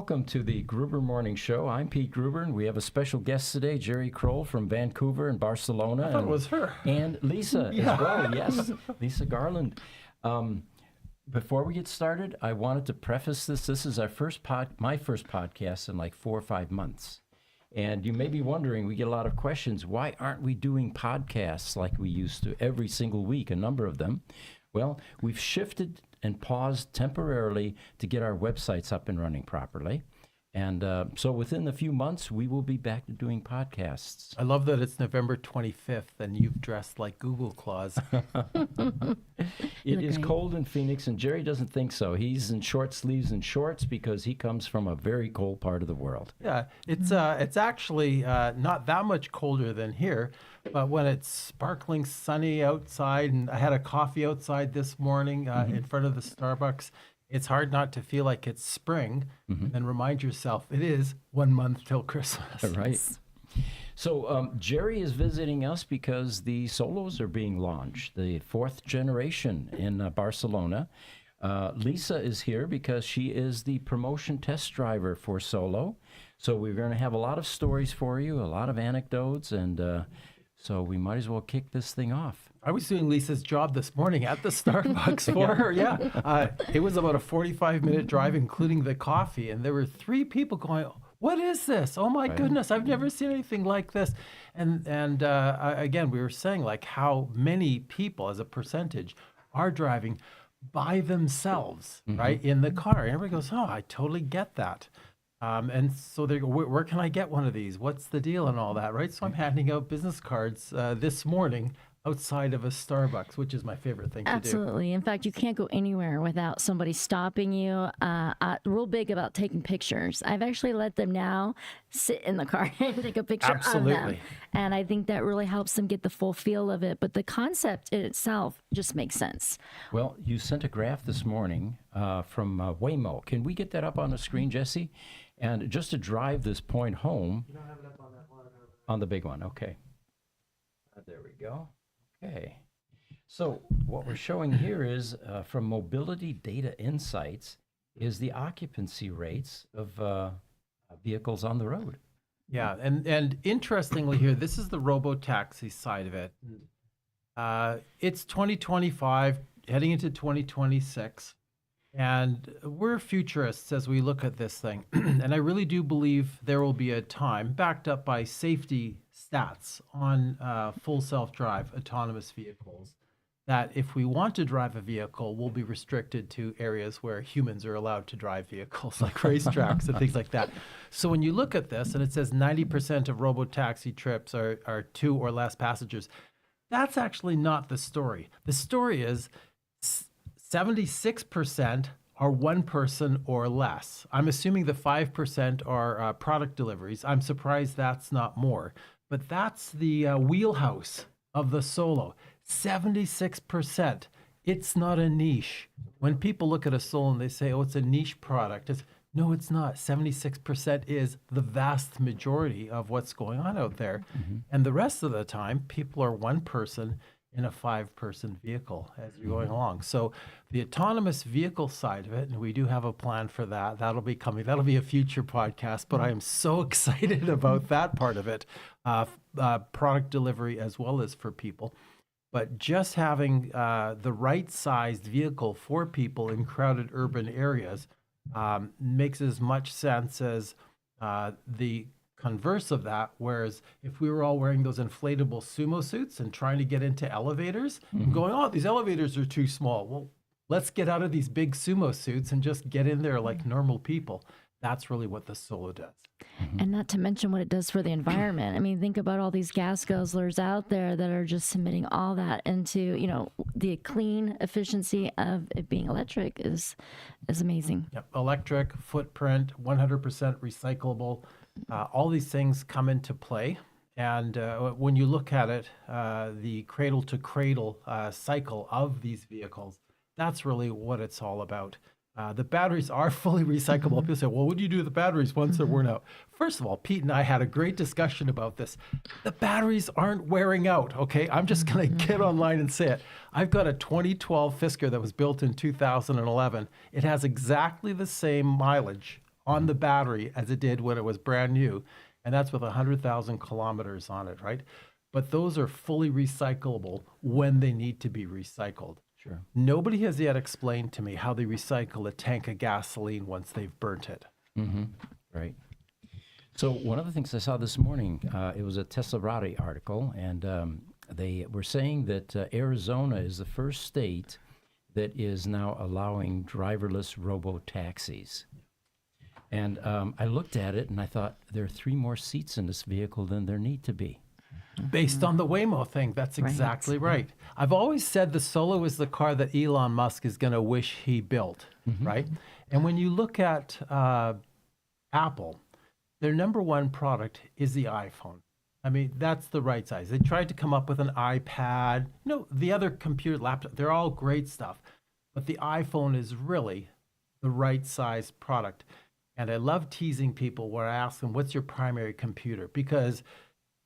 welcome to the Gruber Morning Show. I'm Pete Gruber, and we have a special guest today, Jerry Kroll from Vancouver and Barcelona. I thought it was her. And Lisa as well, yes, Lisa Garland. Before we get started, I wanted to preface this. This is our my first podcast in like 4 or 5 months. And you may be wondering, we get a lot of questions, why aren't we doing podcasts like we used to every single week, a number of them? Well, we've shifted and paused temporarily to get our websites up and running properly. And so within a few months, we will be back to doing podcasts. I love that it's November 25th and you've dressed like Google Claus. It is cold in Phoenix, and Jerry doesn't think so. He's in short sleeves and shorts because he comes from a very cold part of the world. Yeah, it's actually not that much colder than here, but when it's sparkling sunny outside, and I had a coffee outside this morning in front of the Starbucks, it's hard not to feel like it's spring, and remind yourself it is 1 month till Christmas. Right. So Jerry is visiting us because the Solos are being launched, the 4th generation in Barcelona. Lisa is here because she is the promotion test driver for Solo. So we're going to have a lot of stories for you, a lot of anecdotes, and so we might as well kick this thing off. I was doing Lisa's job this morning at the Starbucks for her. Yeah, it was about a 45-minute drive, including the coffee, and there were 3 people going, "What is this? Oh my goodness, I've never seen anything like this." And again, we were saying like how many people, as a percentage, are driving by themselves, right, in the car. And everybody goes, "Oh, I totally get that." And so they go, where can I get one of these? What's the deal and all that, right? So I'm handing out business cards this morning outside of a Starbucks, which is my favorite thing to do. Absolutely. In fact, you can't go anywhere without somebody stopping you. Real big about taking pictures. I've actually let them now sit in the car and take a picture of them. And I think that really helps them get the full feel of it. But the concept in itself just makes sense. Well, you sent a graph this morning from Waymo. Can we get that up on the screen, Jesse? And just to drive this point home. You don't have it up on that one. On the big one, okay. There we go. Okay. So what we're showing here is from Mobility Data Insights is the occupancy rates of vehicles on the road. Yeah, and interestingly here, this is the robo-taxi side of it. It's 2025, heading into 2026. And we're futurists as we look at this thing. And I really do believe there will be a time, backed up by safety stats on full self-drive autonomous vehicles, that if we want to drive a vehicle, we'll be restricted to areas where humans are allowed to drive vehicles, like racetracks and things like that. So when you look at this, and it says 90% of robo-taxi trips are 2 or less passengers, that's actually not the story. The story is 76% are 1 person or less. I'm assuming the 5% are product deliveries. I'm surprised that's not more. But that's the wheelhouse of the Solo. 76%. It's not a niche. When people look at a Solo and they say, "Oh, it's a niche product," no, it's not. 76% is the vast majority of what's going on out there. And the rest of the time, people are 1 person in a 5-person vehicle as you're going along. So the autonomous vehicle side of it, and we do have a plan for that. That'll be coming. That'll be a future podcast, but I am so excited about that part of it, product delivery as well as for people. But just having the right-sized vehicle for people in crowded urban areas makes as much sense as the converse of that, whereas if we were all wearing those inflatable sumo suits and trying to get into elevators and going, "Oh, these elevators are too small." Well, let's get out of these big sumo suits and just get in there like normal people. That's really what the Solo does. And not to mention what it does for the environment. I mean, think about all these gas guzzlers out there that are just submitting all that into, the clean efficiency of it being electric is amazing. Yep. Electric, footprint, 100% recyclable. All these things come into play. And when you look at it, the cradle to cradle cycle of these vehicles, that's really what it's all about. The batteries are fully recyclable. People say, "Well, what do you do with the batteries once they're worn out?" First of all, Pete and I had a great discussion about this. The batteries aren't wearing out, okay? I'm just going to get online and say it. I've got a 2012 Fisker that was built in 2011. It has exactly the same mileage on the battery as it did when it was brand new. And that's with 100,000 kilometers on it, right? But those are fully recyclable when they need to be recycled. Sure. Nobody has yet explained to me how they recycle a tank of gasoline once they've burnt it. Mm-hmm. Right. So one of the things I saw this morning, it was a Teslarati article, and they were saying that Arizona is the first state that is now allowing driverless robo-taxis. And I looked at it and I thought, there are 3 more seats in this vehicle than there need to be. Based on the Waymo thing, that's exactly right. I've always said the Solo is the car that Elon Musk is going to wish he built, right? And when you look at Apple, their number one product is the iPhone. I mean, that's the right size. They tried to come up with an iPad. You know, the other computer laptop, they're all great stuff. But the iPhone is really the right size product. And I love teasing people where I ask them, what's your primary computer? Because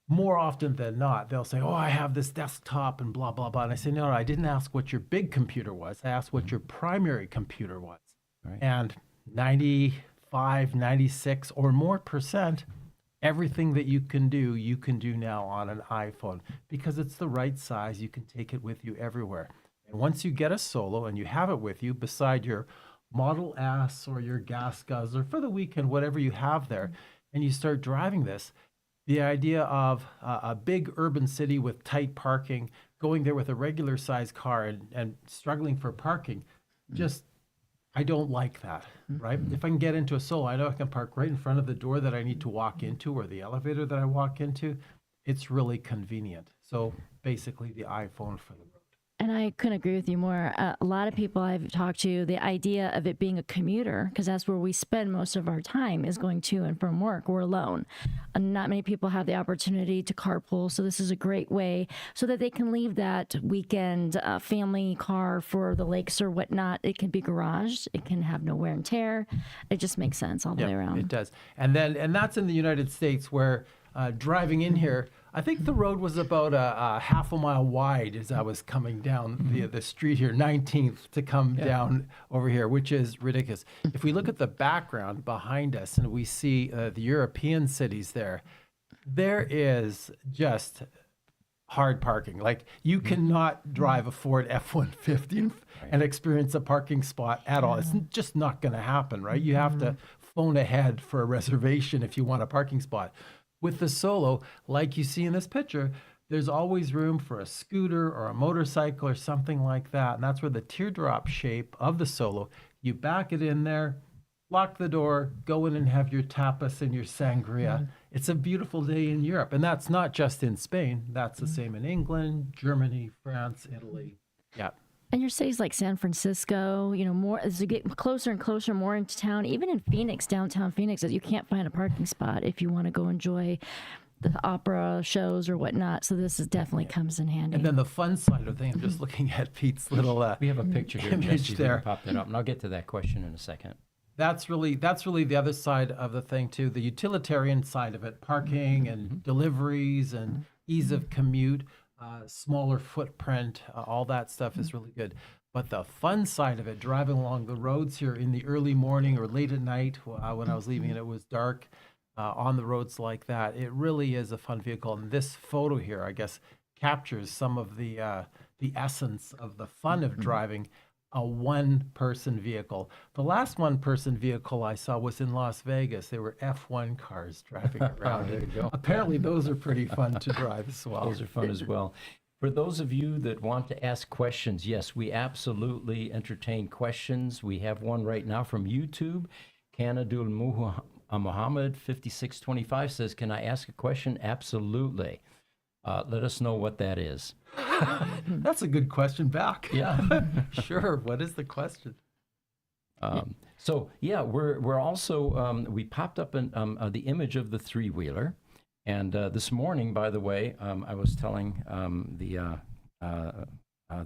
more often than not, they'll say, oh, I have this desktop and blah, blah, blah. And I say, no, I didn't ask what your big computer was. I asked what your primary computer was. Right. And 95, 96 or more percent, everything that you can do now on an iPhone because it's the right size. You can take it with you everywhere. And once you get a Solo and you have it with you beside your Model S or your gas guzzler for the weekend, whatever you have there, and you start driving this, the idea of a big urban city with tight parking, going there with a regular size car and struggling for parking, just, I don't like that, right? If I can get into a Solo, I know I can park right in front of the door that I need to walk into or the elevator that I walk into. It's really convenient. So basically the iPhone for the road. And I couldn't agree with you more. A lot of people I've talked to, the idea of it being a commuter, because that's where we spend most of our time, is going to and from work. We're alone. And not many people have the opportunity to carpool. So this is a great way so that they can leave that weekend family car for the lakes or whatnot. It can be garaged. It can have no wear and tear. It just makes sense all the way around. It does. And that's in the United States where driving in here, I think the road was about a half a mile wide as I was coming down the street here, 19th, to come down over here, which is ridiculous. If we look at the background behind us and we see the European cities there is just hard parking. Like you cannot drive a Ford F-150 and experience a parking spot at all. It's just not going to happen, right? You have to phone ahead for a reservation if you want a parking spot. With the Solo, like you see in this picture, there's always room for a scooter or a motorcycle or something like that. And that's where the teardrop shape of the Solo, you back it in there, lock the door, go in and have your tapas and your sangria. It's a beautiful day in Europe. And that's not just in Spain. That's the same in England, Germany, France, Italy. Yeah. And your cities like San Francisco, you know, more as you get closer and closer, more into town, even in Phoenix, downtown Phoenix, you can't find a parking spot if you want to go enjoy the opera shows or whatnot. So this definitely comes in handy. And then the fun side of the thing, I'm just looking at Pete's little we have a picture here, image Jesse, there. Pop that up, and I'll get to that question in a second. That's really the other side of the thing too, the utilitarian side of it, parking and deliveries and ease of commute. Smaller footprint, all that stuff is really good. But the fun side of it, driving along the roads here in the early morning or late at night when I was leaving and it was dark on the roads like that, it really is a fun vehicle. And this photo here, I guess, captures some of the essence of the fun of driving a one-person vehicle. The last one-person vehicle I saw was in Las Vegas. They were F1 cars driving around. There you go. Apparently, those are pretty fun to drive as well. Those are fun as well. For those of you that want to ask questions, yes, we absolutely entertain questions. We have one right now from YouTube. Kanadul Muhammad 5625 says, "Can I ask a question?" Absolutely. Let us know what that is. That's a good question back. Yeah. Sure. What is the question? So yeah, we're also we popped up the image of the three-wheeler, and this morning, by the way, I was telling the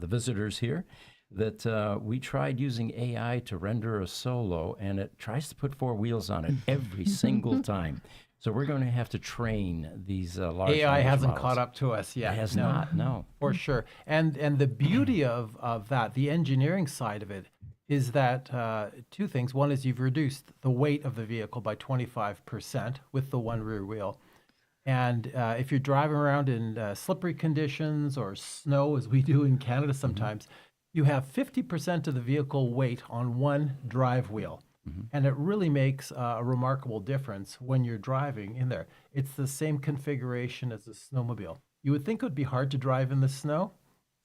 visitors here that we tried using AI to render a Solo, and it tries to put 4 wheels on it every single time. So we're going to have to train these large AI hasn't models. caught up to us yet. It has not, no. For sure. And the beauty of that, the engineering side of it, is that two things. One is you've reduced the weight of the vehicle by 25% with the one rear wheel. And if you're driving around in slippery conditions or snow, as we do in Canada sometimes, you have 50% of the vehicle weight on one drive wheel. And it really makes a remarkable difference when you're driving in there. It's the same configuration as a snowmobile. You would think it would be hard to drive in the snow.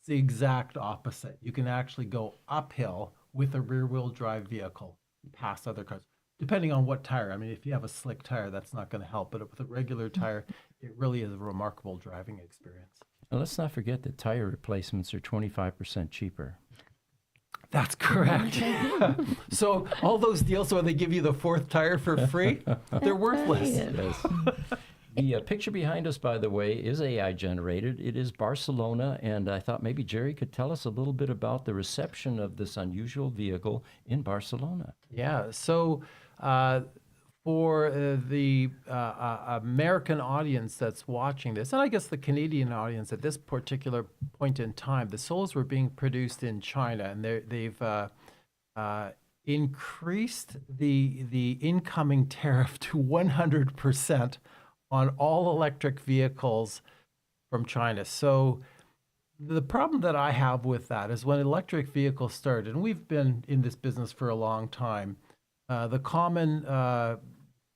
It's the exact opposite. You can actually go uphill with a rear-wheel drive vehicle past other cars, depending on what tire. I mean, if you have a slick tire, that's not going to help. But with a regular tire, it really is a remarkable driving experience. Now, let's not forget that tire replacements are 25% cheaper. That's correct. So all those deals where they give you the fourth tire for free, they're worthless. Yes. The picture behind us, by the way, is AI generated. It is Barcelona, and I thought maybe Jerry could tell us a little bit about the reception of this unusual vehicle in Barcelona. Yeah, so for the American audience that's watching this, and I guess the Canadian audience at this particular point in time, the Solos were being produced in China, and they've increased the incoming tariff to 100% on all electric vehicles from China. So the problem that I have with that is when electric vehicles started, and we've been in this business for a long time, the common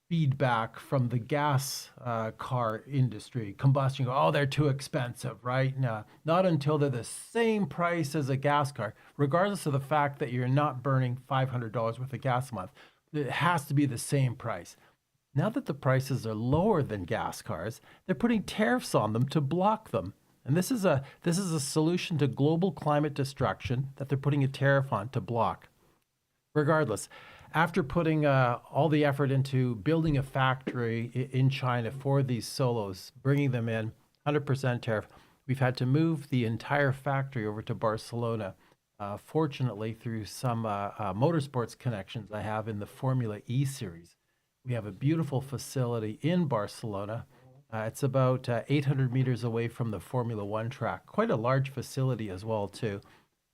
feedback from the gas car industry, combustion, oh, they're too expensive, right? No, not until they're the same price as a gas car, regardless of the fact that you're not burning $500 worth of gas a month. It has to be the same price. Now that the prices are lower than gas cars, they're putting tariffs on them to block them. And this is a solution to global climate destruction that they're putting a tariff on to block. Regardless, after putting all the effort into building a factory in China for these Solos, bringing them in, 100% tariff, we've had to move the entire factory over to Barcelona. Fortunately, through some motorsports connections I have in the Formula E series. We have a beautiful facility in Barcelona. It's about 800 meters away from the Formula One track. Quite a large facility as well, too,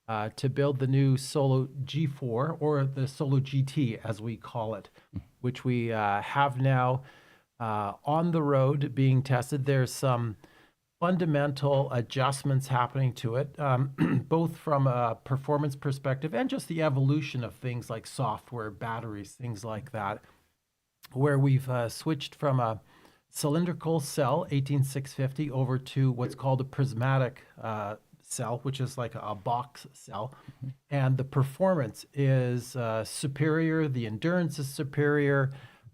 to build the new Solo G4, or the Solo GT, as we call it, which we have now on the road being tested. There's some fundamental adjustments happening to it, both from a performance perspective and just the evolution of things like software, batteries, things like that, where we've switched from a cylindrical cell, 18650, over to what's called a prismatic cell, which is like a box cell. And the performance is superior, the endurance is superior,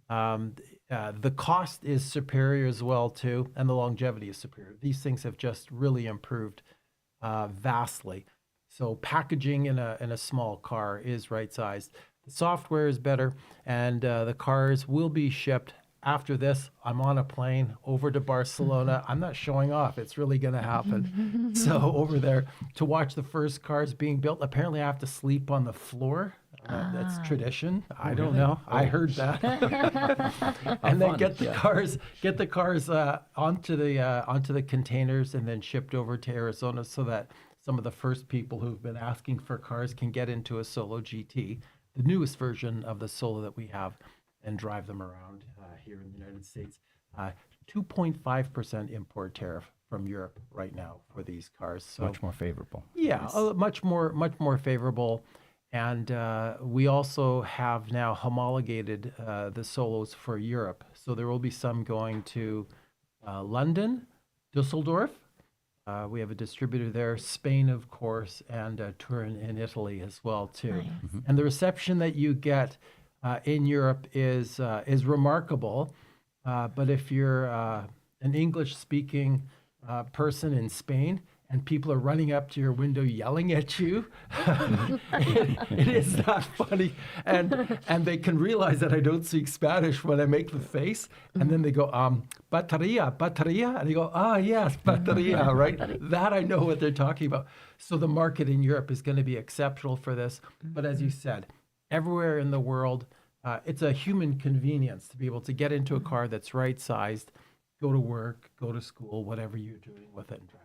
the cost is superior as well, too, and the longevity is superior. These things have just really improved vastly. So packaging in a small car is right-sized. The software is better, and the cars will be shipped. After this, I'm on a plane over to Barcelona. I'm not showing off. It's really going to happen. So over there to watch the first cars being built. Apparently, I have to sleep on the floor. That's tradition. I don't know. I heard that. And then get the cars onto the containers and then shipped over to Arizona, so that some of the first people who've been asking for cars can get into a Solo GT, the newest version of the Solo that we have, and drive them around here in the United States. 2.5% import tariff from Europe right now for these cars. So much more favorable. Yeah, much more favorable. And we also have now homologated the Solos for Europe. So there will be some going to London, Dusseldorf. We have a distributor there, Spain, of course, and Turin in Italy as well, too. Nice. And the reception that you get in Europe is remarkable. But if you're an English-speaking person in Spain, and people are running up to your window yelling at you, it is not funny. And they can realize that I don't speak Spanish when I make the face. And then they go, bateria. And they go, yes, bateria, right? That I know what they're talking about. So the market in Europe is going to be exceptional for this. But as you said, everywhere in the world, it's a human convenience to be able to get into a car that's right-sized, go to work, go to school, whatever you're doing with it, and drive.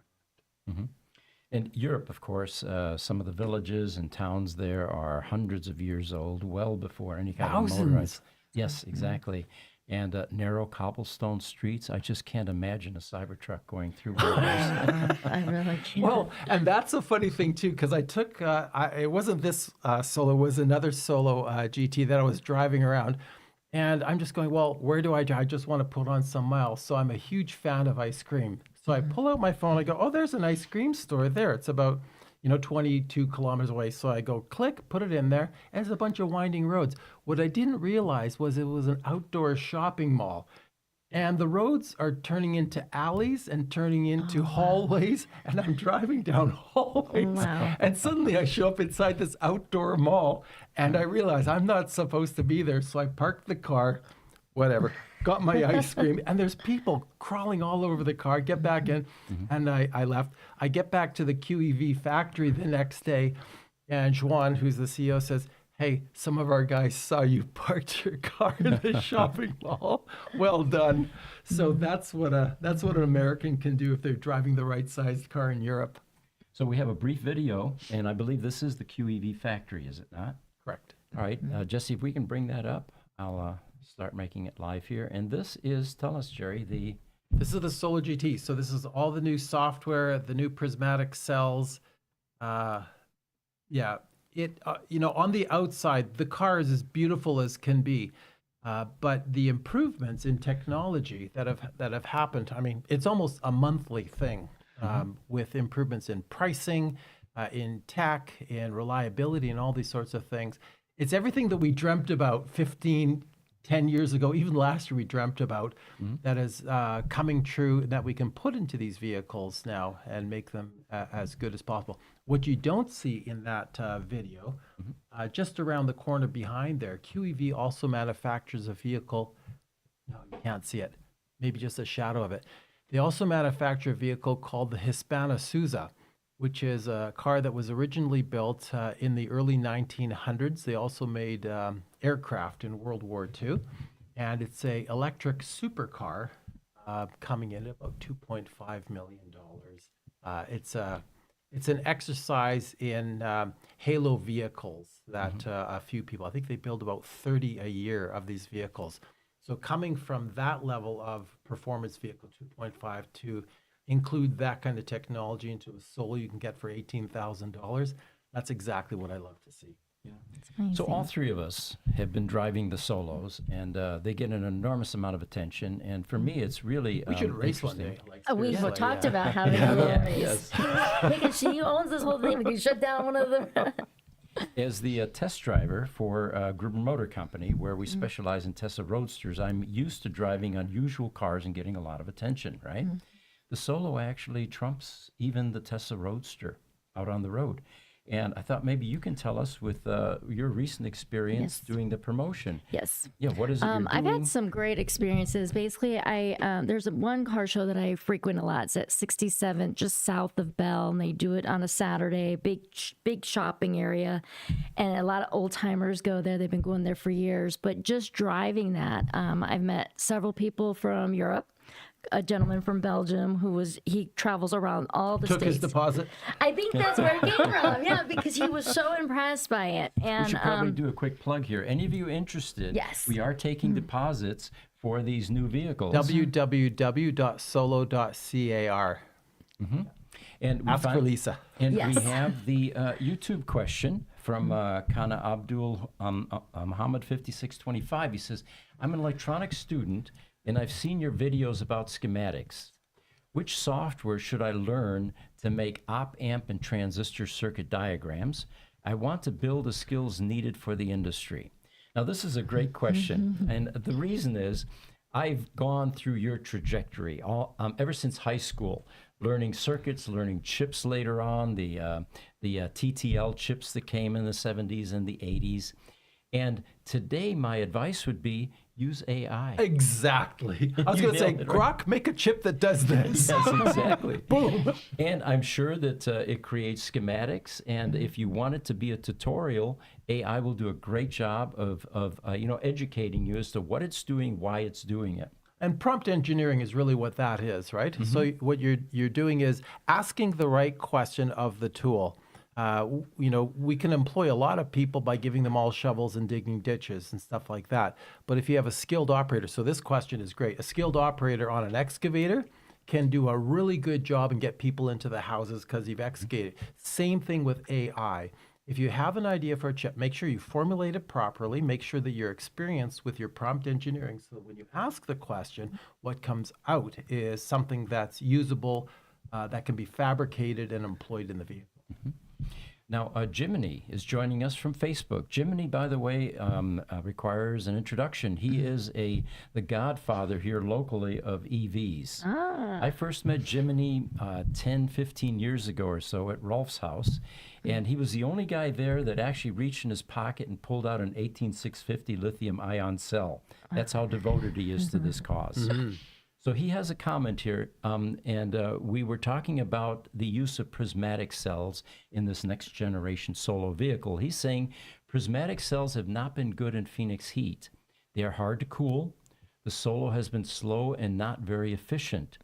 And Europe, of course, some of the villages and towns there are hundreds of years old, well before any kind of motorized. Yes, exactly. And narrow cobblestone streets. I just can't imagine a Cybertruck going through one of those. I really can't. Well, and that's a funny thing too, because I took, it wasn't this Solo, it was another Solo GT that I was driving around. And I'm just going, well, where do I drive? I just want to put on some miles. So I'm a huge fan of ice cream. So I pull out my phone, I go, oh, there's an ice cream store there. It's about, 22 kilometers away. So I go click, put it in there, and it's a bunch of winding roads. What I didn't realize was it was an outdoor shopping mall. And the roads are turning into alleys and turning into hallways. And I'm driving down hallways. Wow. And suddenly I show up inside this outdoor mall and I realize I'm not supposed to be there. So I parked the car, whatever, got my ice cream. And there's people crawling all over the car, get back in. And I left. I get back to the QEV factory the next day. And Juan, who's the CEO, says, hey, some of our guys saw you parked your car in the shopping mall. Well done. So that's what an American can do if they're driving the right sized car in Europe. So we have a brief video, and I believe this is the QEV factory, is it not? Correct. All right, Jesse, if we can bring that up, I'll start making it live here. And this is, tell us, Jerry, This is the Solo GT. So this is all the new software, the new prismatic cells. It, on the outside, the car is as beautiful as can be, but the improvements in technology that have happened. I mean, it's almost a monthly thing with improvements in pricing, in tech, in reliability, and all these sorts of things. It's everything that we dreamt about 10 years ago, even last year we dreamt about, that is coming true, that we can put into these vehicles now and make them as good as possible. What you don't see in that video, just around the corner behind there, QEV also manufactures a vehicle. No, you can't see it. Maybe just a shadow of it. They also manufacture a vehicle called the Hispana Suiza, which is a car that was originally built in the early 1900s. They also made aircraft in World War II. And it's a electric supercar coming in at about $2.5 million. It's an exercise in halo vehicles that a few people, I think they build about 30 a year of these vehicles. So coming from that level of performance vehicle, 2.5, to include that kind of technology into a Solo you can get for $18,000, that's exactly what I love to see. So all three of us have been driving the Solos, and they get an enormous amount of attention. And for me, it's really We should race one day. We've seriously. talked about having a little race. Because she owns this whole thing. We can shut down one of them. As the test driver for Gruber Motor Company, where we specialize in Tesla Roadsters, I'm used to driving unusual cars and getting a lot of attention, right? The Solo actually trumps even the Tesla Roadster out on the road. And I thought maybe you can tell us with your recent experience doing the promotion. Yes. Yeah, what is it you're doing? I've had some great experiences. Basically, there's one car show that I frequent a lot. It's at 67, just south of Bell, and they do it on a Saturday. Big shopping area, and a lot of old timers go there. They've been going there for years. But just driving that, I've met several people from Europe. A gentleman from Belgium he travels around all the Took states. his deposit. I think that's where it came from. Yeah, because he was so impressed by it. And We should probably do a quick plug here. Any of you interested? Yes. We are taking deposits for these new vehicles. www.solo.car. And we Ask for Lisa. And Yes. we have the YouTube question from Kana Abdul Muhammad 5625. He says, I'm an electronics student and I've seen your videos about schematics. Which software should I learn to make op-amp and transistor circuit diagrams? I want to build the skills needed for the industry. Now, this is a great question. And the reason is I've gone through your trajectory ever since high school, learning circuits, learning chips later on, the TTL chips that came in the 70s and the 80s. And today, my advice would be use AI. Exactly. I was going to say, nailed it, right? Grok, make a chip that does this. Yes, exactly. Boom. And I'm sure that it creates schematics. And if you want it to be a tutorial, AI will do a great job of educating you as to what it's doing, why it's doing it. And prompt engineering is really what that is, right? So what you're doing is asking the right question of the tool. We can employ a lot of people by giving them all shovels and digging ditches and stuff like that. But if you have a skilled operator, so this question is great. A skilled operator on an excavator can do a really good job and get people into the houses because you've excavated. Same thing with AI. If you have an idea for a chip, make sure you formulate it properly. Make sure that you're experienced with your prompt engineering so that when you ask the question, what comes out is something that's usable, that can be fabricated and employed in the vehicle. Now, Jiminy is joining us from Facebook. Jiminy, by the way, requires an introduction. He is the godfather here locally of EVs. I first met Jiminy 10, 15 years ago or so at Rolf's house, and he was the only guy there that actually reached in his pocket and pulled out an 18650 lithium-ion cell. That's how devoted he is to this cause. So he has a comment here, and we were talking about the use of prismatic cells in this next generation Solo vehicle. He's saying prismatic cells have not been good in Phoenix heat. They are hard to cool. The Solo has been slow and not very efficient.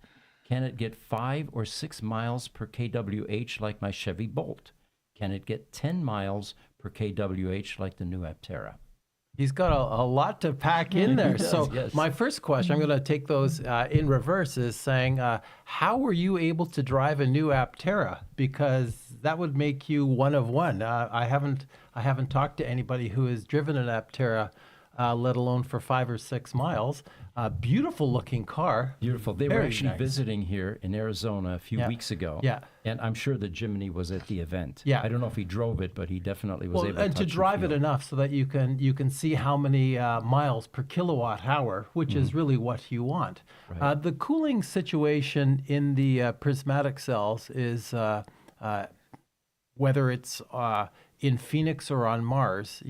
Can it get 5 or 6 miles per kWh like my Chevy Bolt? Can it get 10 miles per kWh like the new Aptera? He's got a lot to pack in there. Does, So yes. my first question, I'm going to take those in reverse, is saying, how were you able to drive a new Aptera? Because that would make you one of one. I haven't talked to anybody who has driven an Aptera, let alone for 5 or 6 miles. Beautiful looking car. Beautiful. They were Very actually nice. visiting here in Arizona a few weeks ago. Yeah. And I'm sure that Jiminy was at the event. Yeah. I don't know if he drove it, but he definitely was able to and to touch drive and it feel. enough so that you can see how many miles per kilowatt hour, which is really what you want. Right. The cooling situation in the prismatic cells is whether it's in Phoenix or on Mars,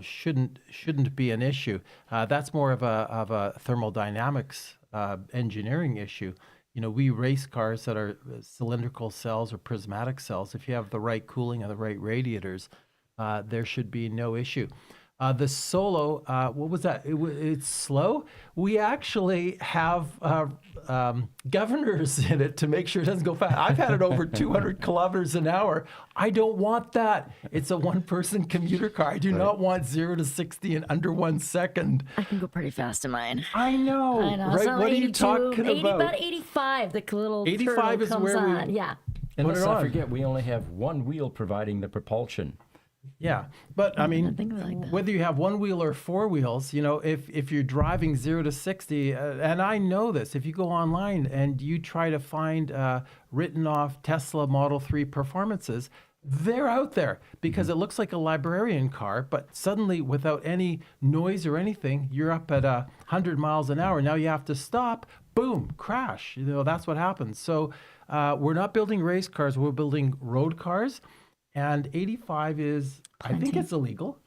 shouldn't be an issue. That's more of a thermodynamics engineering issue. We race cars that are cylindrical cells or prismatic cells. If you have the right cooling and the right radiators, there should be no issue. The Solo, what was that? It's slow. We actually have governors in it to make sure it doesn't go fast. I've had it over 200 kilometers an hour. I don't want that. It's a one-person commuter car. I do not want 0 to 60 in under 1 second. I can go pretty fast in mine. I know. It's Right? not What are you 82, talking 80, about? About 85, the little 85 turtle is comes where we- on. Yeah. And Put let's it not on. forget, we only have one wheel providing the propulsion. Yeah, but I mean, think of it like that. whether you have one wheel or four wheels, if you're driving 0 to 60, and I know this, if you go online and you try to find written off Tesla Model 3 performances, they're out there because it looks like a librarian car, but suddenly without any noise or anything, you're up at 100 miles an hour. Now you have to stop, boom, crash. That's what happens. So we're not building race cars, we're building road cars. And 85 is, I think it's illegal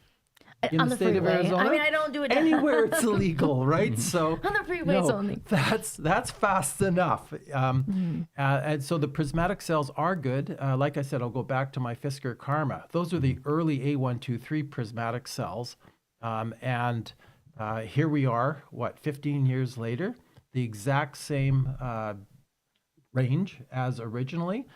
in On the the state of freeway. Arizona. I mean, I don't do it Anywhere it's illegal, right? So On the freeways only. That's fast enough. And so the prismatic cells are good. Like I said, I'll go back to my Fisker Karma. Those are the early A123 prismatic cells. And here we are, 15 years later, the exact same range as originally.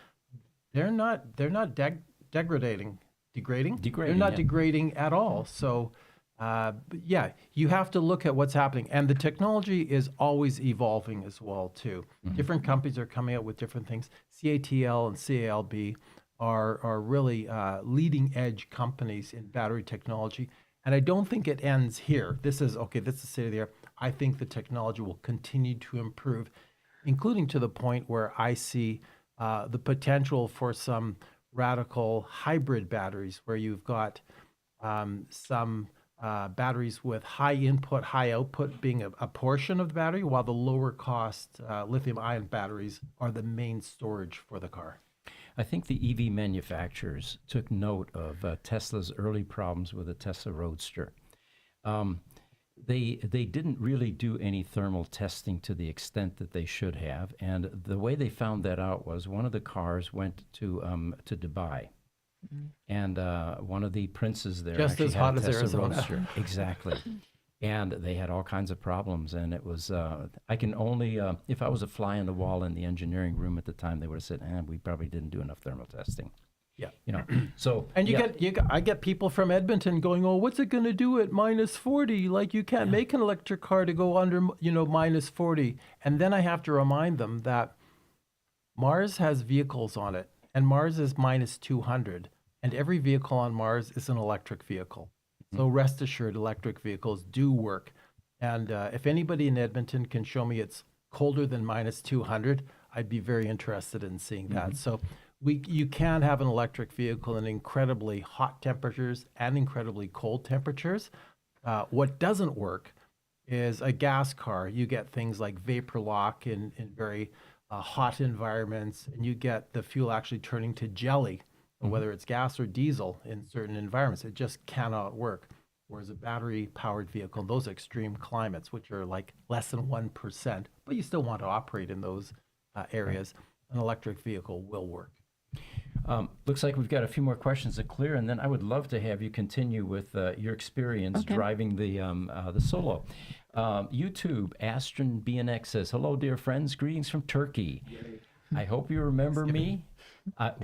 They're not degrading. They're not degrading at all. So, you have to look at what's happening, and the technology is always evolving as well too. Different companies are coming out with different things. CATL and CALB are really leading edge companies in battery technology, and I don't think it ends here. This is the state of the art. I think the technology will continue to improve, including to the point where I see the potential for some radical hybrid batteries where you've got some batteries with high input, high output being a portion of the battery, while the lower cost lithium ion batteries are the main storage for the car. I think the EV manufacturers took note of Tesla's early problems with the Tesla Roadster. They didn't really do any thermal testing to the extent that they should have, and the way they found that out was one of the cars went to Dubai, and one of the princes there Just actually as had hot a as Tesla Arizona. Roadster. Exactly. And they had all kinds of problems. And it was, I can only, if I was a fly on the wall in the engineering room at the time, they would have said, we probably didn't do enough thermal testing. Yeah. So. And I get people from Edmonton going, oh, what's it going to do at -40? Like, you can't make an electric car to go under, -40. And then I have to remind them that Mars has vehicles on it, and Mars is -200. And every vehicle on Mars is an electric vehicle. So rest assured, electric vehicles do work. And if anybody in Edmonton can show me it's colder than -200, I'd be very interested in seeing that. So you can have an electric vehicle in incredibly hot temperatures and incredibly cold temperatures. What doesn't work is a gas car. You get things like vapor lock in very hot environments, and you get the fuel actually turning to jelly, whether it's gas or diesel in certain environments. It just cannot work. Whereas a battery-powered vehicle in those extreme climates, which are like less than 1%, but you still want to operate in those areas, an electric vehicle will work. Looks like we've got a few more questions to clear, and then I would love to have you continue with your experience driving the Solo. YouTube, Astron BNX says, hello, dear friends. Greetings from Turkey. I hope you remember me.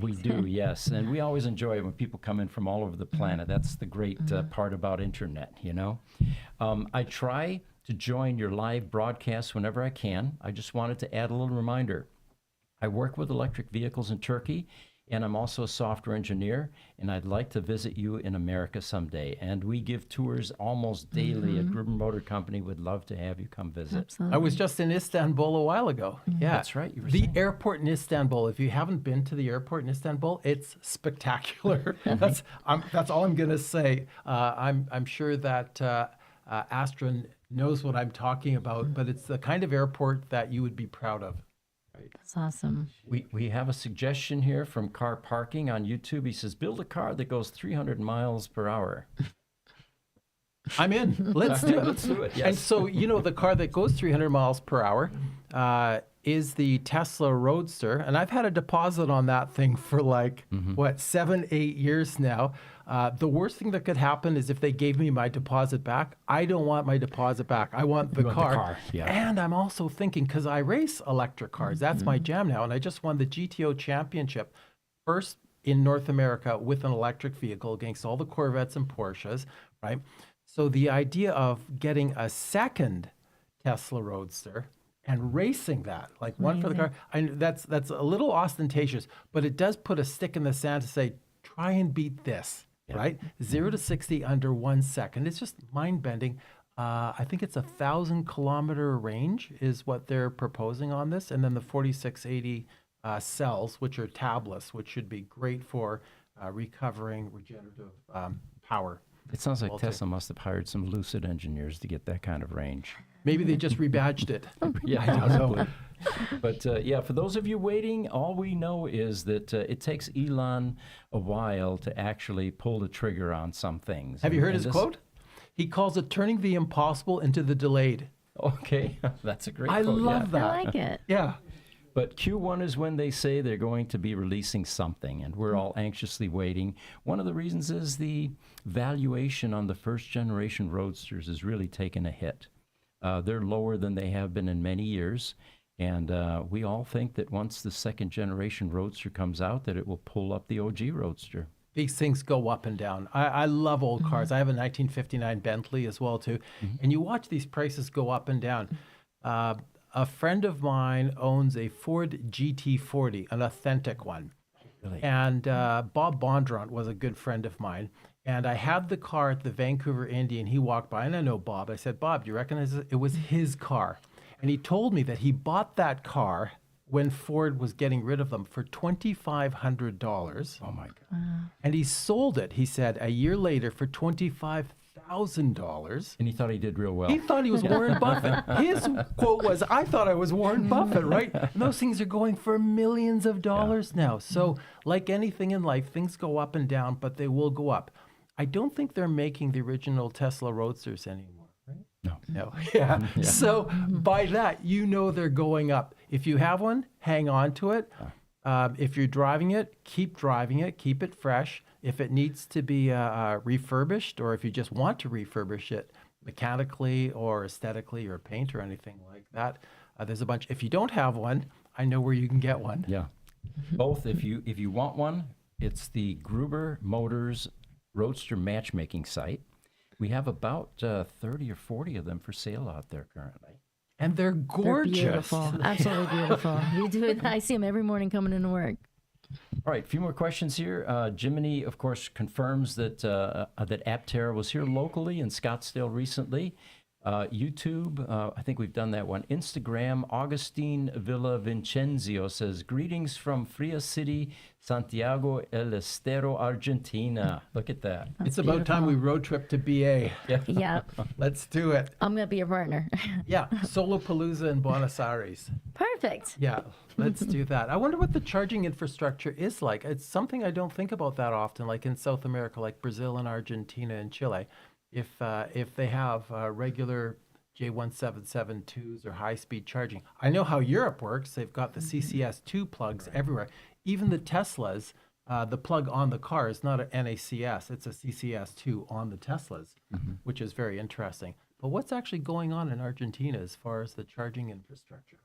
We do, yes. And we always enjoy it when people come in from all over the planet. That's the great part about internet, I try to join your live broadcasts whenever I can. I just wanted to add a little reminder. I work with electric vehicles in Turkey, and I'm also a software engineer, and I'd like to visit you in America someday. And we give tours almost daily at Gruber Motor Company. Would love to have you come visit. Absolutely. I was just in Istanbul a while ago. Yeah, That's right. You were the saying. airport in Istanbul. If you haven't been to the airport in Istanbul, it's spectacular. That's all I'm going to say. I'm sure that Astron knows what I'm talking about, but it's the kind of airport that you would be proud of. That's awesome. We have a suggestion here from Car Parking on YouTube. He says, build a car that goes 300 miles per hour. I'm in. Let's do it. Let's do it, yes. And so, the car that goes 300 miles per hour is the Tesla Roadster. And I've had a deposit on that thing for 7-8 years now. The worst thing that could happen is if they gave me my deposit back. I don't want my deposit back. I want the car. Yeah. And I'm also thinking, because I race electric cars, that's my jam now. And I just won the GTO championship first in North America with an electric vehicle against all the Corvettes and Porsches, right? So the idea of getting a second Tesla Roadster and racing that, like one for the car, that's a little ostentatious, but it does put a stick in the sand to say, try and beat this, right? 0 to 60 under 1 second. It's just mind-bending. I think it's 1,000-kilometer range is what they're proposing on this, and then the 4680 cells, which are tablets, which should be great for recovering regenerative power. It sounds like Tesla must have hired some Lucid engineers to get that kind of range. Maybe they just rebadged it. Yeah, I don't know. But for those of you waiting, all we know is that it takes Elon a while to actually pull the trigger on some things. Have you heard his quote? He calls it turning the impossible into the delayed. Okay, that's a great quote. I love that. I like it. Yeah. But Q1 is when they say they're going to be releasing something, and we're all anxiously waiting. One of the reasons is the valuation on the first-generation Roadsters is really taking a hit. They're lower than they have been in many years, and we all think that once the second-generation Roadster comes out, that it will pull up the OG Roadster. These things go up and down. I love old cars. I have a 1959 Bentley as well, too. And you watch these prices go up and down. A friend of mine owns a Ford GT40, an authentic one. Really? And Bob Bondurant was a good friend of mine. And I had the car at the Vancouver Indy, and he walked by, and I know Bob. I said, Bob, do you recognize it? It was his car. And he told me that he bought that car when Ford was getting rid of them for $2,500. Oh, my God. And he sold it, he said, a year later for $25,000. And he thought he did real well. He thought he was Warren Buffett. His quote was, I thought I was Warren Buffett, right? And those things are going for millions of dollars now. So like anything in life, things go up and down, but they will go up. I don't think they're making the original Tesla Roadsters anymore, right? No. Yeah. So by that, they're going up. If you have one, hang on to it. If you're driving it, keep it fresh. If it needs to be refurbished, or if you just want to refurbish it, mechanically or aesthetically or paint or anything like that. There's a bunch. If you don't have one, I know where you can get one. Yeah. Both, if you want one, it's the Gruber Motors Roadster matchmaking site. We have about 30 or 40 of them for sale out there currently. And they're They're gorgeous. beautiful. Absolutely beautiful. You do it. I see them every morning coming into work. All right, a few more questions here. Jiminy, of course, confirms that that Aptera was here locally in Scottsdale recently. YouTube, I think we've done that one. Instagram, Augustine Villavincenzio says, greetings from Fria City, Santiago el Estero, Argentina. Look at that. It's about time we road trip to BA. Yeah. Let's do it. I'm going to be your partner. Yeah, Solopalooza in Buenos Aires. Perfect. Yeah, let's do that. I wonder what the charging infrastructure is like. It's something I don't think about that often, like in South America, like Brazil and Argentina and Chile. If they have regular J1772s or high-speed charging. I know how Europe works. They've got the CCS2 plugs everywhere. Even the Teslas, the plug on the car is not an NACS. It's a CCS2 on the Teslas, which is very interesting. But what's actually going on in Argentina as far as the charging infrastructure?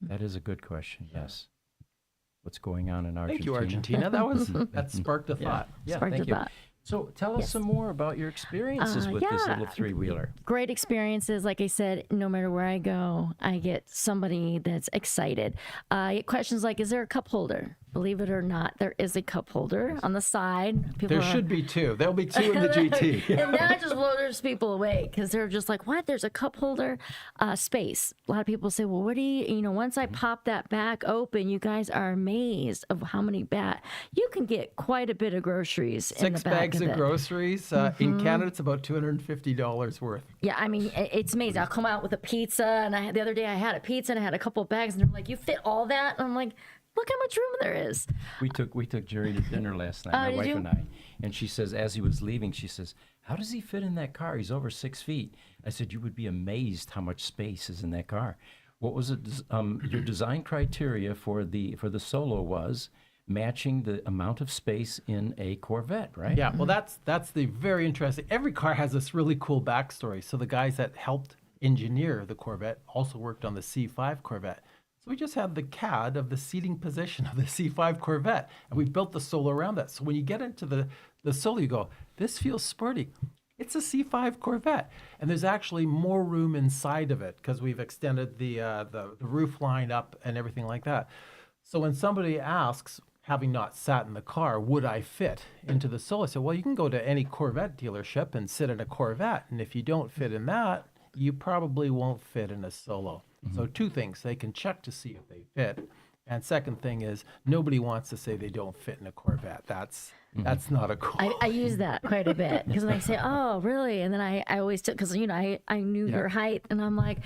That is a good question, yes. What's going on in Argentina? Thank you, Argentina. That sparked a thought. Yeah, Sparked thank a you. thought. So tell us some more about your experiences with this little three-wheeler. Great experiences. Like I said, no matter where I go, I get somebody that's excited. I get questions like, is there a cup holder? Believe it or not, there is a cup holder on the side. There should be two. There'll be two in the GT. And that just blows people away because they're just like, what? There's a cup holder space. A lot of people say, well, what do you, once I pop that back open, you guys are amazed of how many you can get quite a bit of groceries in the back 6 bags of it. groceries. In Canada, it's about $250 worth. Yeah, I mean, it's amazing. I'll come out with a pizza, and the other day I had a pizza and I had a couple of bags, and they're like, you fit all that? And I'm like, look how much room there is. We took Jerry to dinner last night, my wife and I, and she says, as he was leaving, she says, how does he fit in that car? He's over 6 feet. I said, you would be amazed how much space is in that car. What was it? Your design criteria for the Solo was matching the amount of space in a Corvette, right? Yeah, well, that's the very interesting. Every car has this really cool backstory. So the guys that helped engineer the Corvette also worked on the C5 Corvette. So we just have the CAD of the seating position of the C5 Corvette, and we built the Solo around that. So when you get into the Solo, you go, this feels sporty. It's a C5 Corvette, and there's actually more room inside of it because we've extended the roof line up and everything like that. So when somebody asks, having not sat in the car, would I fit into the Solo? I said, well, you can go to any Corvette dealership and sit in a Corvette, and if you don't fit in that, you probably won't fit in a Solo. So two things, they can check to see if they fit. And second thing is, nobody wants to say they don't fit in a Corvette. That's not a cool. I use that quite a bit because when I say, oh, really? And then I always took, because, I knew your height, and I'm like,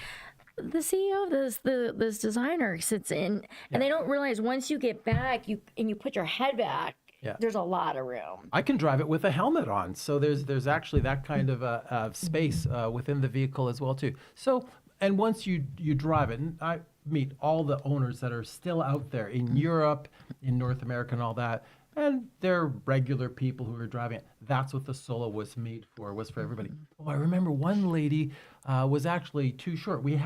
the CEO of this designer sits in, and they don't realize once you get back, you put your head back, there's a lot of room. I can drive it with a helmet on, so there's actually that kind of space within the vehicle as well too. So, and once you drive it, and I meet all the owners that are still out there in Europe, in North America, and all that, and they're regular people who are driving it. That's what the Solo was made for, was for everybody. Oh, I remember one lady was actually too short. We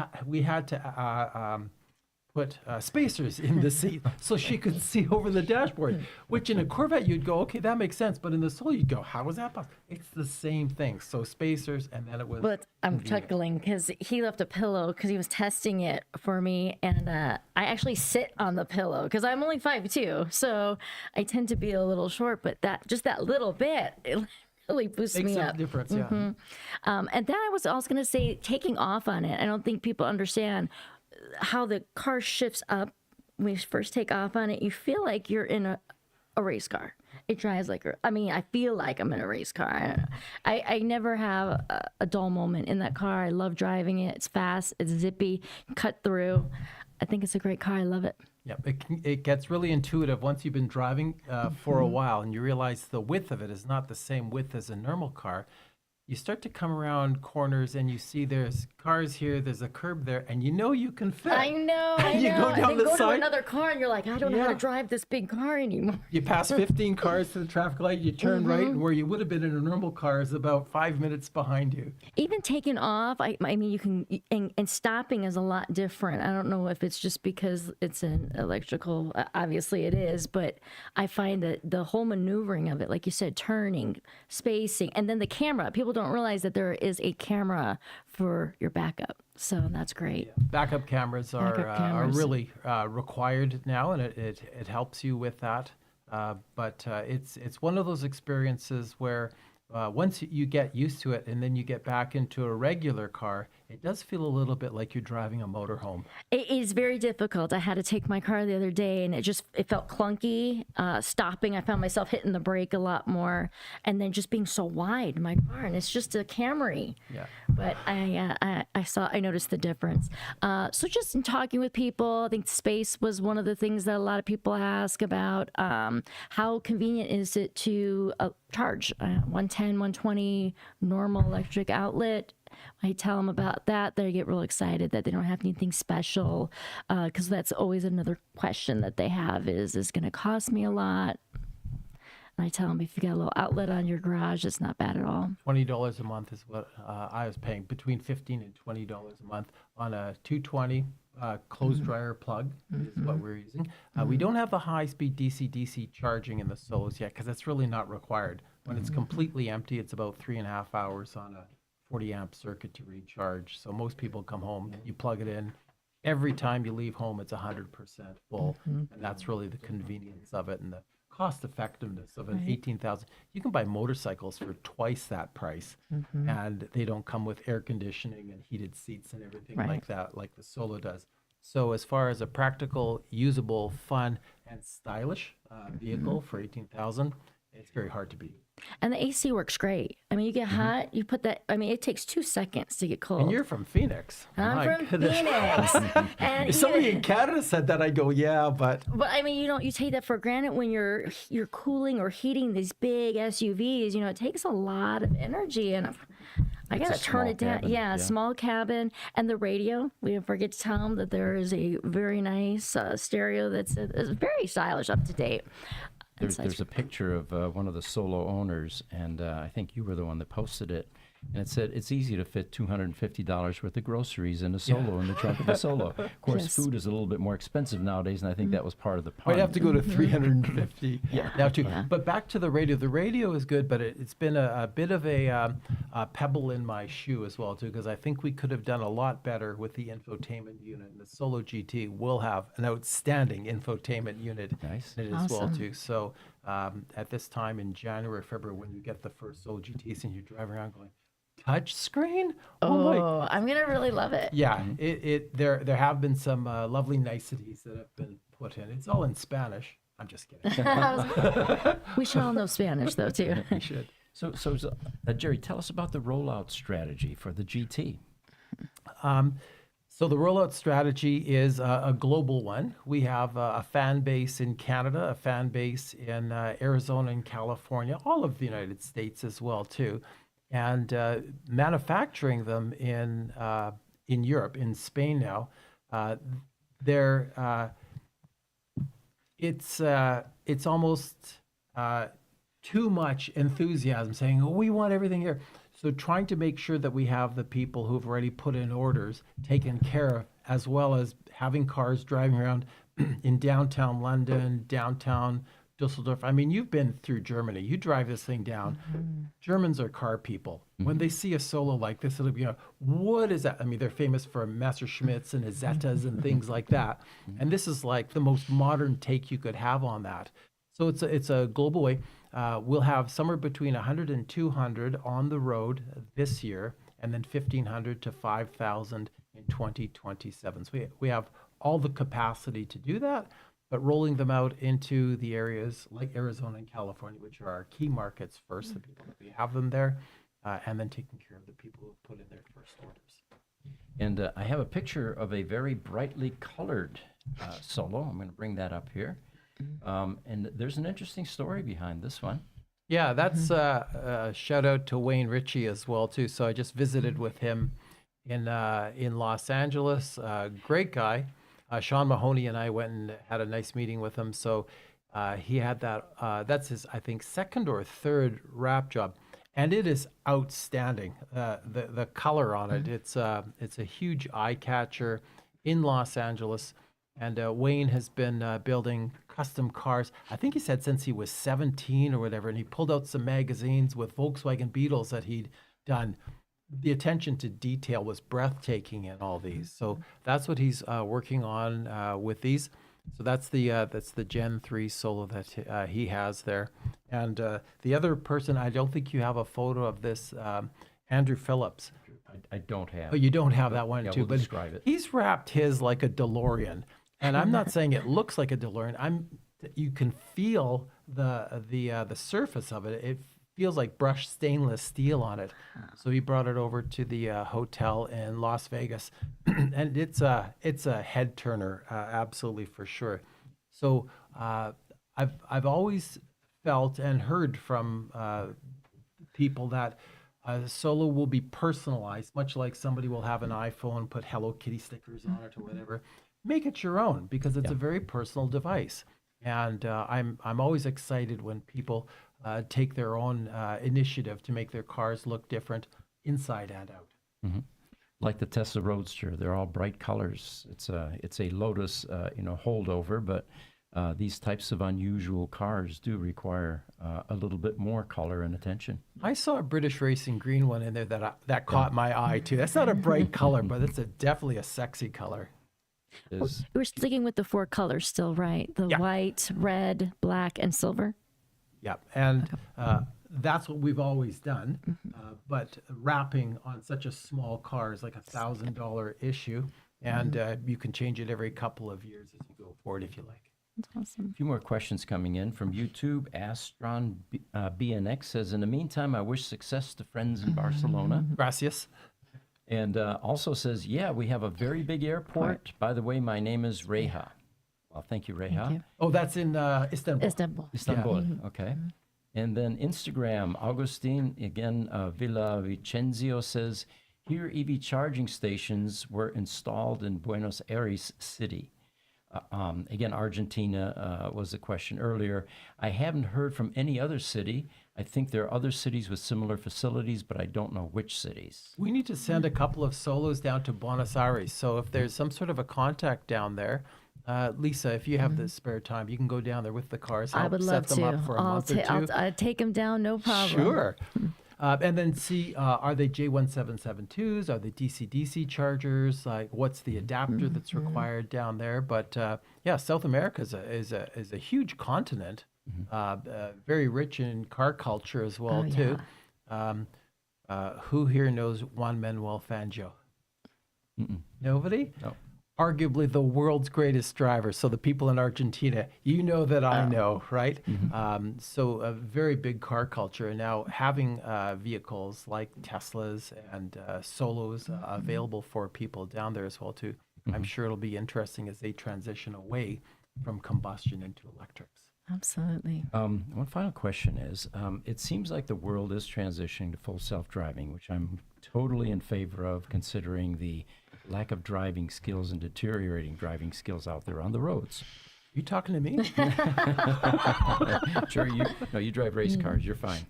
had to put spacers in the seat so she could see over the dashboard, which in a Corvette you'd go, okay, that makes sense. But in the Solo you'd go, how is that possible? It's the same thing. So spacers, and then it was... But I'm chuckling because he left a pillow because he was testing it for me. And I actually sit on the pillow because I'm only 5'2". So I tend to be a little short, but that little bit... It really boosts Makes me a up. difference, yeah. And then I was also going to say, taking off on it. I don't think people understand how the car shifts up when you first take off on it. You feel like you're in a race car. It drives like, I feel like I'm in a race car. I never have a dull moment in that car. I love driving it. It's fast, it's zippy, cut through. I think it's a great car. I love it. Yeah, it gets really intuitive once you've been driving for a while, and you realize the width of it is not the same width as a normal car. you start to come around corners and you see there's cars here, there's a curb there, and you know you can fit. I know. And you go down and then the go side. to another car, and you're like, I don't know how to Yeah. drive this big car anymore. You pass 15 cars to the traffic light, you turn right, and where you would have been in a normal car is about 5 minutes behind you. Even taking off, I mean, you can, and stopping is a lot different. I don't know if it's just because it's an electrical, obviously it is, but I find that the whole maneuvering of it, like you said, turning, spacing, and then the camera. People don't realize that there is a camera for your backup. So that's great. Backup cameras are Backup cameras. really required now, and it helps you with that. But it's one of those experiences where once you get used to it and then you get back into a regular car, it does feel a little bit like you're driving a motorhome. It is very difficult. I had to take my car the other day, and it felt clunky. Stopping, I found myself hitting the brake a lot more, and then just being so wide in my car, and it's just a Camry. Yeah. But I noticed the difference. So just in talking with people, I think space was one of the things that a lot of people ask about. How convenient is it to charge 110, 120 normal electric outlet? I tell them about that. They get real excited that they don't have anything special, because that's always another question that they have is going to cost me a lot? And I tell them, if you got a little outlet on your garage, it's not bad at all. $20 a month is what I was paying, between $15 and $20 a month on a 220 clothes dryer plug is what we're using. We don't have the high-speed DC-DC charging in the Solos yet because it's really not required. When it's completely empty, it's about 3.5 hours on a 40 amp circuit to recharge. So most people come home, you plug it in. Every time you leave home, it's 100% full. And that's really the convenience of it and the cost effectiveness of an 18,000. You can buy motorcycles for twice that price, and they don't come with air conditioning and heated seats and everything like that, like the Solo does. So as far as a practical, usable, fun, and stylish vehicle for 18,000, it's very hard to beat. And the AC works great. I mean, you get hot, you put that, I mean, it takes 2 seconds to get cold. And you're from Phoenix. I'm My from goodness. Phoenix. And If somebody in Canada said that, I'd go, yeah, but But I mean, you take that for granted when you're cooling or heating these big SUVs. It takes a lot of energy, and I gotta a turn small it down. cabin, Yeah, yeah. small cabin, and the radio. We didn't forget to tell them that there is a very nice stereo that's very stylish, up to date. And There's a picture of one of the Solo owners, and I think you were the one that posted it. And it said it's easy to fit $250 worth of groceries in a Solo in the trunk of a Solo. Of course, Yes. food is a little bit more expensive nowadays, and I think that was part of the pun. I'd have to go to 350 now too. Yeah. But back to the radio. The radio is good, but it's been a bit of a pebble in my shoe as well too, because I think we could have done a lot better with the infotainment unit. And the Solo GT will have an outstanding infotainment unit Nice. in it as well Awesome. too. So at this time in January, February, when you get the first Solo GTs and you're driving around going, touch screen? My Oh, I'm gonna really love it. yeah, there have been some lovely niceties that have been put in. It's all in Spanish. I'm just kidding. We should all know Spanish though too. You should. So Jerry, tell us about the rollout strategy for the GT. So the rollout strategy is a global one. We have a fan base in Canada, a fan base in Arizona and California, all of the United States as well too, and manufacturing them in Europe, in Spain now. It's almost too much enthusiasm saying, oh, we want everything here. So trying to make sure that we have the people who've already put in orders taken care of, as well as having cars driving around in downtown London, downtown Dusseldorf. I mean, you've been through Germany. You drive this thing down. Germans are car people. When they see a Solo like this, it'll be, what is that? I mean, they're famous for Messerschmitts and Izettas and things like that. And this is like the most modern take you could have on that. So it's a global way. We'll have somewhere between 100 and 200 on the road this year, and then 1,500 to 5,000 in 2027. So we have all the capacity to do that, but rolling them out into the areas like Arizona and California, which are our key markets first, the people that we have them there, and then taking care of the people who put in their first orders. And I have a picture of a very brightly colored Solo. I'm going to bring that up here. And there's an interesting story behind this one. Yeah, that's a shout out to Wayne Ritchie as well too. So I just visited with him in Los Angeles. Great guy. Sean Mahoney and I went and had a nice meeting with him. So he had that. That's his, I think, second or third wrap job, and it is outstanding. The color on it, it's a huge eye catcher in Los Angeles. And Wayne has been building custom cars. I think he said since he was 17 or whatever, and he pulled out some magazines with Volkswagen Beetles that he'd done. The attention to detail was breathtaking in all these. So that's what he's working on with these. So that's the Gen 3 Solo that he has there. And the other person, I don't think you have a photo of this, Andrew Phillips. I don't have. Oh, you don't have that one too, we'll but describe it. he's wrapped his like a DeLorean. And I'm not saying it looks like a DeLorean. You can feel the surface of it. It feels like brushed stainless steel on it. So he brought it over to the hotel in Las Vegas, and it's a head turner, absolutely for sure. So I've always felt and heard from people that Solo will be personalized, much like somebody will have an iPhone, put Hello Kitty stickers on it or whatever. Make it your own because it's a very personal device. And I'm always excited when people take their own initiative to make their cars look different inside and out. Mm-hmm. Like the Tesla Roadster, they're all bright colors. It's a Lotus, holdover, but these types of unusual cars do require a little bit more color and attention. I saw a British Racing green one in there that caught my eye too. That's not a bright color, but it's definitely a sexy color. We're sticking with the 4 colors still, right? The white, red, black, and silver. Yeah, and that's what we've always done. But wrapping on such a small car is like $1,000 issue, and you can change it every couple of years as you go forward if you like. That's awesome. A few more questions coming in from YouTube. Astron BNX says, in the meantime, I wish success to friends in Barcelona. Gracias. And also says, yeah, we have a very big airport. By the way, my name is Reha. Well, thank you, Reha. Thank you. Oh, that's in Istanbul. Istanbul, okay. And then Instagram, Augustine, again, Villavicenzio says, here EV charging stations were installed in Buenos Aires city. Again, Argentina was the question earlier. I haven't heard from any other city. I think there are other cities with similar facilities, but I don't know which cities. We need to send a couple of solos down to Buenos Aires. So if there's some sort of a contact down there, Lisa, if you have the spare time, you can go down there with the cars. I would love set them to. up for a month or two. I'll take them down, no problem. Sure. And then see, are they J1772s? Are they DC-DC chargers? Like, what's the adapter that's required down there? But yeah, South America is a huge continent, very rich in car culture as well too. Who here knows Juan Manuel Fangio? Nobody? No. Arguably the world's greatest driver. So the people in Argentina, you know that I know, right? So a very big car culture. And now having vehicles like Teslas and Solos available for people down there as well too. I'm sure it'll be interesting as they transition away from combustion into electrics. Absolutely. One final question is, it seems like the world is transitioning to full self-driving, which I'm totally in favor of, considering the lack of driving skills and deteriorating driving skills out there on the roads. You talking to me? Sure, you drive race cars, you're fine.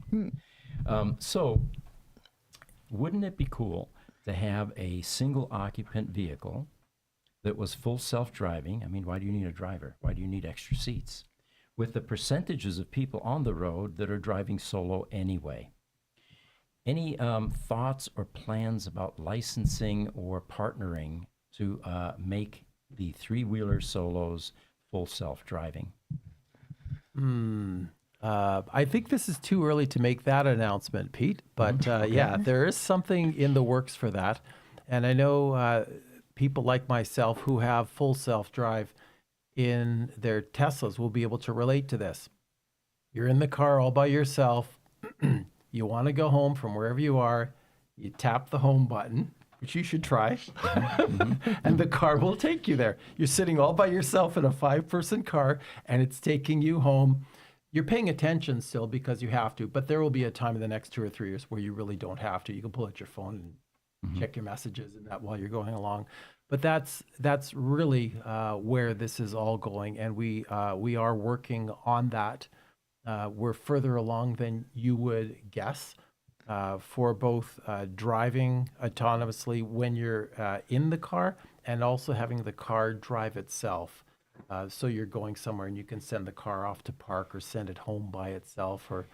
So wouldn't it be cool to have a single occupant vehicle that was full self-driving? I mean, why do you need a driver? Why do you need extra seats? With the percentages of people on the road that are driving solo anyway. Any thoughts or plans about licensing or partnering to make the three-wheeler solos full self-driving? I think this is too early to make that announcement, Pete. But yeah, there is something in the works for that. And I know people like myself who have full self-drive in their Teslas will be able to relate to this. You're in the car all by yourself. You want to go home from wherever you are. You tap the home button, which you should try, and the car will take you there. You're sitting all by yourself in a 5-person car, and it's taking you home. you're paying attention still because you have to, but there will be a time in the next 2 or 3 years where you really don't have to. You can pull out your phone and check your messages and that while you're going along. But that's really where this is all going, and we are working on that. We're further along than you would guess for both driving autonomously when you're in the car and also having the car drive itself. So you're going somewhere and you can send the car off to park or send it home by itself or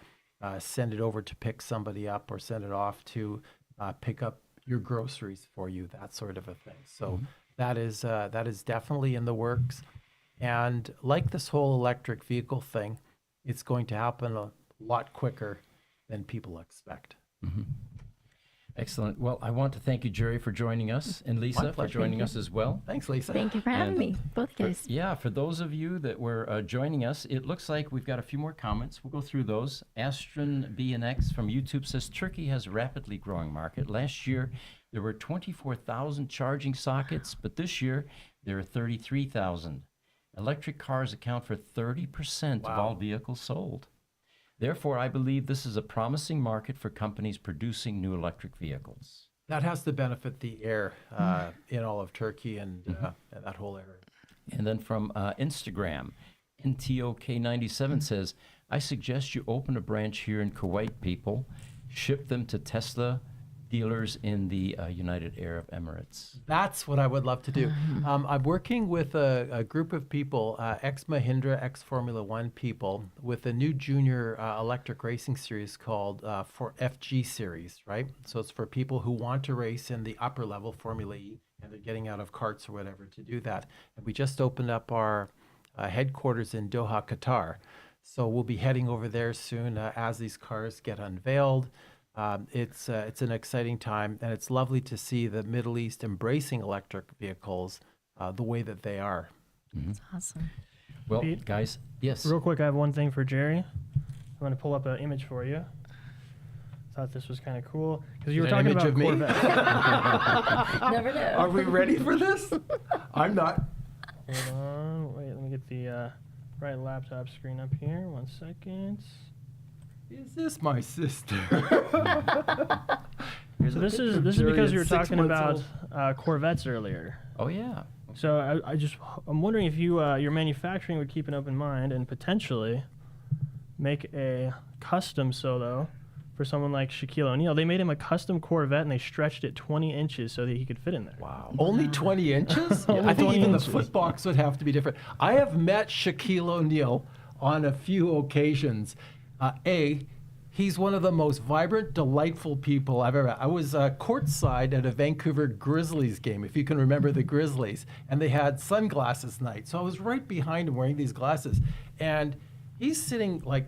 send it over to pick somebody up or send it off to pick up your groceries for you, that sort of a thing. So that is definitely in the works. And like this whole electric vehicle thing, it's going to happen a lot quicker than people expect. Excellent. Well, I want to thank you, Jerry, for joining us, and Lisa for joining us as well. Thanks, Lisa. Thank you for having me, both guys. For those of you that were joining us, it looks like we've got a few more comments. We'll go through those. Astron BNX from YouTube says, Turkey has a rapidly growing market. Last year, there were 24,000 charging sockets, but this year, there are 33,000. Electric cars account for 30% of all vehicles sold. Therefore, I believe this is a promising market for companies producing new electric vehicles. That has to benefit the air in all of Turkey and that whole area. And then from Instagram, NTOK97 says, I suggest you open a branch here in Kuwait, people. Ship them to Tesla dealers in the United Arab Emirates. That's what I would love to do. I'm working with a group of people, ex-Mahindra, ex-Formula One people, with a new junior electric racing series called for FG Series, right? So it's for people who want to race in the upper level, Formula E, and they're getting out of karts or whatever to do that. And we just opened up our headquarters in Doha, Qatar. So we'll be heading over there soon as these cars get unveiled. It's an exciting time, and it's lovely to see the Middle East embracing electric vehicles the way that they are. That's awesome. Well, Pete, guys, yes. Real quick, I have one thing for Jerry. I'm going to pull up an image for you. Thought this was kind of cool because you were talking about Corvette. Never know. Are we ready for this? I'm not. Hold on, wait, let me get the right laptop screen up here. 1 second. Is this my sister? So this is because you were talking about Corvettes earlier. Oh, yeah. So I'm wondering if your manufacturing would keep an open mind and potentially make a custom Solo for someone like Shaquille O'Neal. They made him a custom Corvette and they stretched it 20 inches so that he could fit in there. Wow. Only 20 inches? Only I think 20 even inches. the foot box would have to be different. I have met Shaquille O'Neal on a few occasions. He's one of the most vibrant, delightful people I've ever met. I was courtside at a Vancouver Grizzlies game, if you can remember the Grizzlies, and they had sunglasses night. So I was right behind him wearing these glasses, and he's sitting like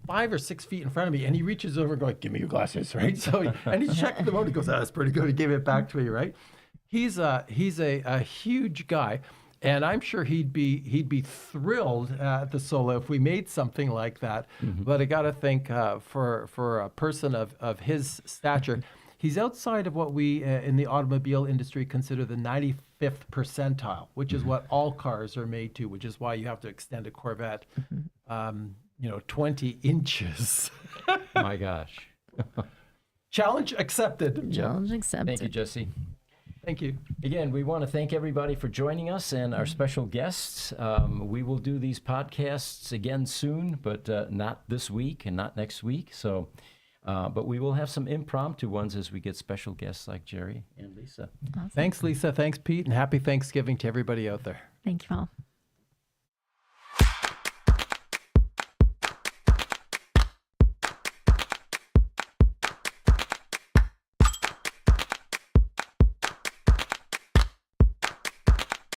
5 or 6 feet in front of me, and he reaches over and goes, "Give me your glasses," right? So and he checked them out. He goes, "Oh, that's pretty good." He gave it back to me, right? He's a huge guy. And I'm sure he'd be thrilled at the Solo if we made something like that. But I got to think for a person of his stature, he's outside of what we in the automobile industry consider the 95th percentile, which is what all cars are made to. Which is why you have to extend a Corvette, 20 inches. My gosh. Challenge accepted. Challenge accepted. Thank you, Jesse. Thank you. Again, we want to thank everybody for joining us and our special guests. We will do these podcasts again soon, but not this week and not next week. So, but we will have some impromptu ones as we get special guests like Jerry and Lisa. Awesome. Thanks, Lisa. Thanks, Pete. And happy Thanksgiving to everybody out there. Thank you all.